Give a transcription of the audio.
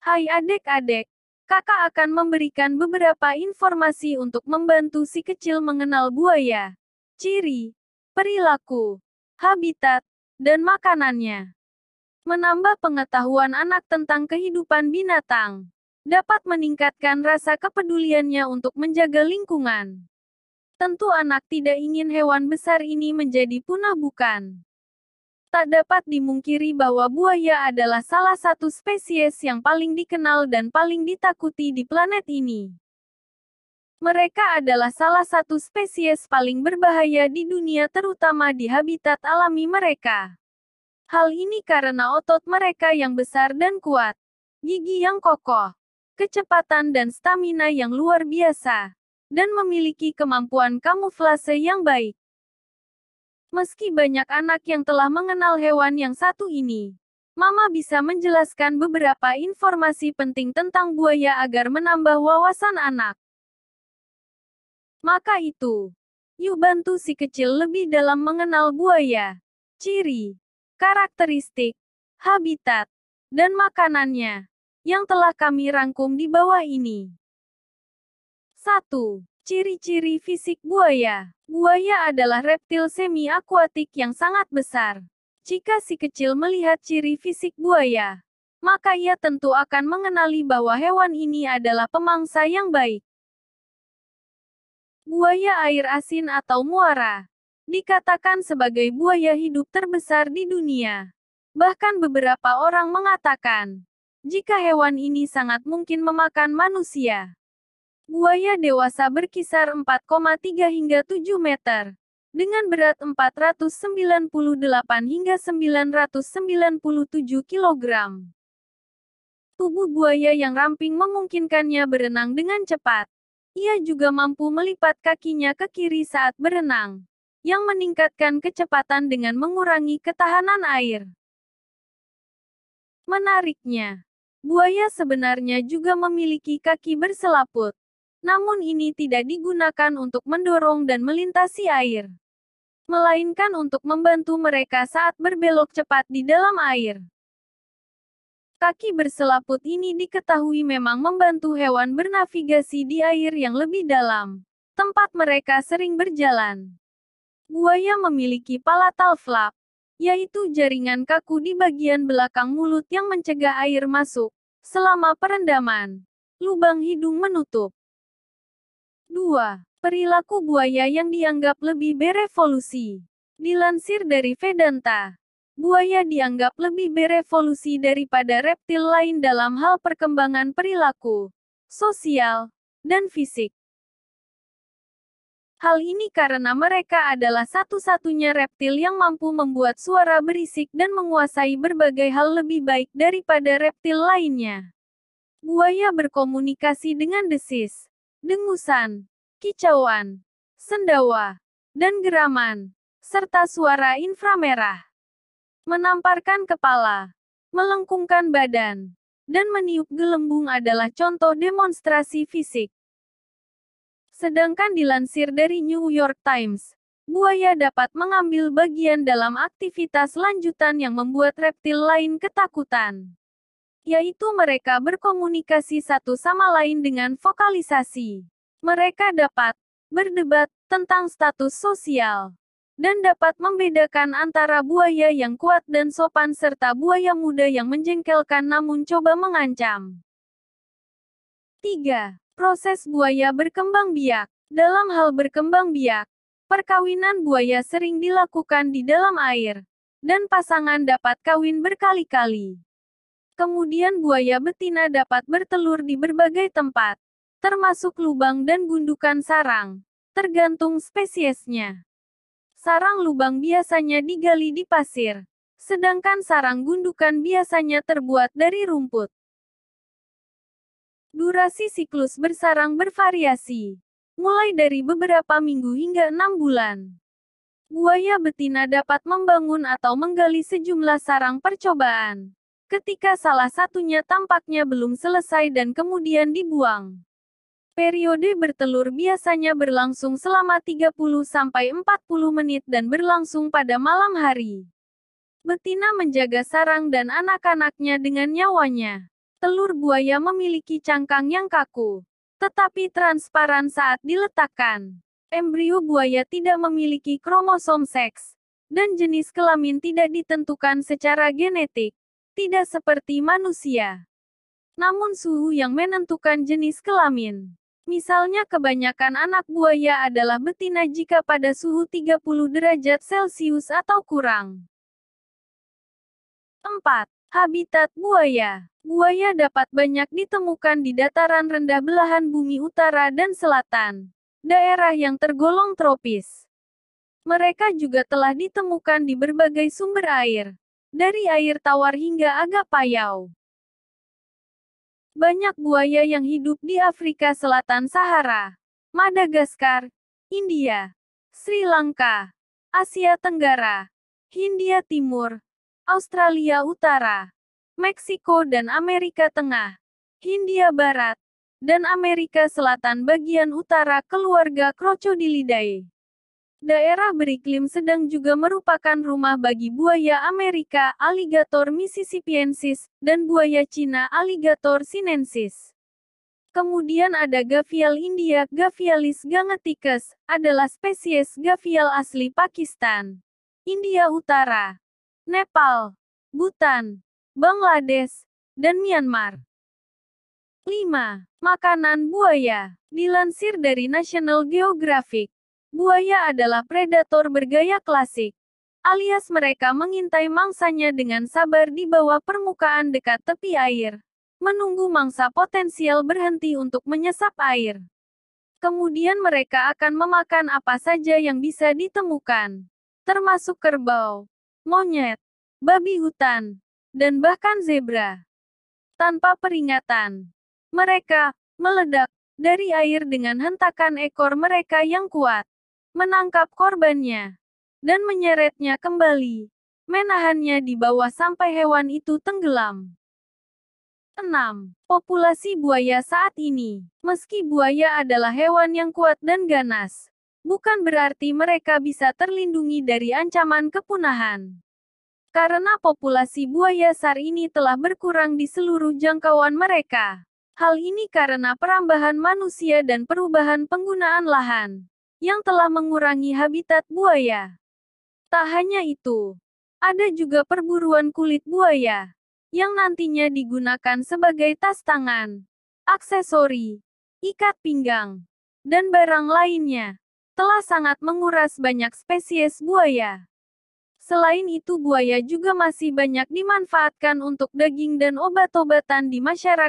Hai adik-adik, kakak akan memberikan beberapa informasi untuk membantu si kecil mengenal buaya, ciri, perilaku, habitat, dan makanannya. Menambah pengetahuan anak tentang kehidupan binatang dapat meningkatkan rasa kepeduliannya untuk menjaga lingkungan. Tentu anak tidak ingin hewan besar ini menjadi punah, bukan? Tak dapat dimungkiri bahwa buaya adalah salah satu spesies yang paling dikenal dan paling ditakuti di planet ini. Mereka adalah salah satu spesies paling berbahaya di dunia, terutama di habitat alami mereka. Hal ini karena otot mereka yang besar dan kuat, gigi yang kokoh, kecepatan dan stamina yang luar biasa, dan memiliki kemampuan kamuflase yang baik. Meski banyak anak yang telah mengenal hewan yang satu ini, Mama bisa menjelaskan beberapa informasi penting tentang buaya agar menambah wawasan anak. Maka itu, yuk bantu si kecil lebih dalam mengenal buaya, ciri, karakteristik, habitat, dan makanannya, yang telah kami rangkum di bawah ini. 1. Ciri-ciri fisik buaya. Buaya adalah reptil semi-akuatik yang sangat besar. Jika si kecil melihat ciri fisik buaya, maka ia tentu akan mengenali bahwa hewan ini adalah pemangsa yang baik. Buaya air asin atau muara dikatakan sebagai buaya hidup terbesar di dunia. Bahkan beberapa orang mengatakan, jika hewan ini sangat mungkin memakan manusia. Buaya dewasa berkisar 4,3 hingga 7 meter, dengan berat 498 hingga 997 kilogram. Tubuh buaya yang ramping memungkinkannya berenang dengan cepat. Ia juga mampu melipat kakinya ke kiri saat berenang, yang meningkatkan kecepatan dengan mengurangi ketahanan air. Menariknya, buaya sebenarnya juga memiliki kaki berselaput. Namun ini tidak digunakan untuk mendorong dan melintasi air, melainkan untuk membantu mereka saat berbelok cepat di dalam air. Kaki berselaput ini diketahui memang membantu hewan bernavigasi di air yang lebih dalam, tempat mereka sering berjalan. Buaya memiliki palatal flap, yaitu jaringan kaku di bagian belakang mulut yang mencegah air masuk selama perendaman. Lubang hidung menutup. 2. Perilaku buaya yang dianggap lebih berevolusi. Dilansir dari Vedanta, buaya dianggap lebih berevolusi daripada reptil lain dalam hal perkembangan perilaku, sosial, dan fisik. Hal ini karena mereka adalah satu-satunya reptil yang mampu membuat suara berisik dan menguasai berbagai hal lebih baik daripada reptil lainnya. Buaya berkomunikasi dengan desis, dengusan, kicauan, sendawa, dan geraman, serta suara inframerah. Menamparkan kepala, melengkungkan badan, dan meniup gelembung adalah contoh demonstrasi fisik. Sedangkan dilansir dari New York Times, buaya dapat mengambil bagian dalam aktivitas lanjutan yang membuat reptil lain ketakutan, yaitu mereka berkomunikasi satu sama lain dengan vokalisasi. Mereka dapat berdebat tentang status sosial, dan dapat membedakan antara buaya yang kuat dan sopan serta buaya muda yang menjengkelkan namun coba mengancam. 3. Proses buaya berkembang biak. Dalam hal berkembang biak, perkawinan buaya sering dilakukan di dalam air, dan pasangan dapat kawin berkali-kali. Kemudian buaya betina dapat bertelur di berbagai tempat, termasuk lubang dan gundukan sarang, tergantung spesiesnya. Sarang lubang biasanya digali di pasir, sedangkan sarang gundukan biasanya terbuat dari rumput. Durasi siklus bersarang bervariasi, mulai dari beberapa minggu hingga 6 bulan. Buaya betina dapat membangun atau menggali sejumlah sarang percobaan, ketika salah satunya tampaknya belum selesai dan kemudian dibuang. Periode bertelur biasanya berlangsung selama 30-40 menit dan berlangsung pada malam hari. Betina menjaga sarang dan anak-anaknya dengan nyawanya. Telur buaya memiliki cangkang yang kaku, tetapi transparan saat diletakkan. Embrio buaya tidak memiliki kromosom seks, dan jenis kelamin tidak ditentukan secara genetik, tidak seperti manusia. Namun suhu yang menentukan jenis kelamin. Misalnya kebanyakan anak buaya adalah betina jika pada suhu 30 derajat Celcius atau kurang. 4. Habitat buaya. Buaya dapat banyak ditemukan di dataran rendah belahan bumi utara dan selatan, daerah yang tergolong tropis. Mereka juga telah ditemukan di berbagai sumber air, dari air tawar hingga agak payau. Banyak buaya yang hidup di Afrika Selatan Sahara, Madagaskar, India, Sri Lanka, Asia Tenggara, Hindia Timur, Australia Utara, Meksiko dan Amerika Tengah, Hindia Barat, dan Amerika Selatan bagian utara keluarga Crocodilidae. Daerah beriklim sedang juga merupakan rumah bagi buaya Amerika Alligator mississippiensis, dan buaya Cina Alligator sinensis. Kemudian ada gavial India, Gavialis gangeticus, adalah spesies gavial asli Pakistan, India Utara, Nepal, Bhutan, Bangladesh, dan Myanmar. 5. Makanan buaya. Dilansir dari National Geographic, buaya adalah predator bergaya klasik, alias mereka mengintai mangsanya dengan sabar di bawah permukaan dekat tepi air, menunggu mangsa potensial berhenti untuk menyesap air. Kemudian mereka akan memakan apa saja yang bisa ditemukan, termasuk kerbau, monyet, babi hutan, dan bahkan zebra. Tanpa peringatan, mereka meledak dari air dengan hentakan ekor mereka yang kuat, menangkap korbannya, dan menyeretnya kembali, menahannya di bawah sampai hewan itu tenggelam. 6. Populasi buaya saat ini. Meski buaya adalah hewan yang kuat dan ganas, bukan berarti mereka bisa terlindungi dari ancaman kepunahan. Karena populasi buaya SAR ini telah berkurang di seluruh jangkauan mereka. Hal ini karena perambahan manusia dan perubahan penggunaan lahan, yang telah mengurangi habitat buaya. Tak hanya itu, ada juga perburuan kulit buaya, yang nantinya digunakan sebagai tas tangan, aksesori, ikat pinggang, dan barang lainnya, telah sangat menguras banyak spesies buaya. Selain itu buaya juga masih banyak dimanfaatkan untuk daging dan obat-obatan di masyarakat.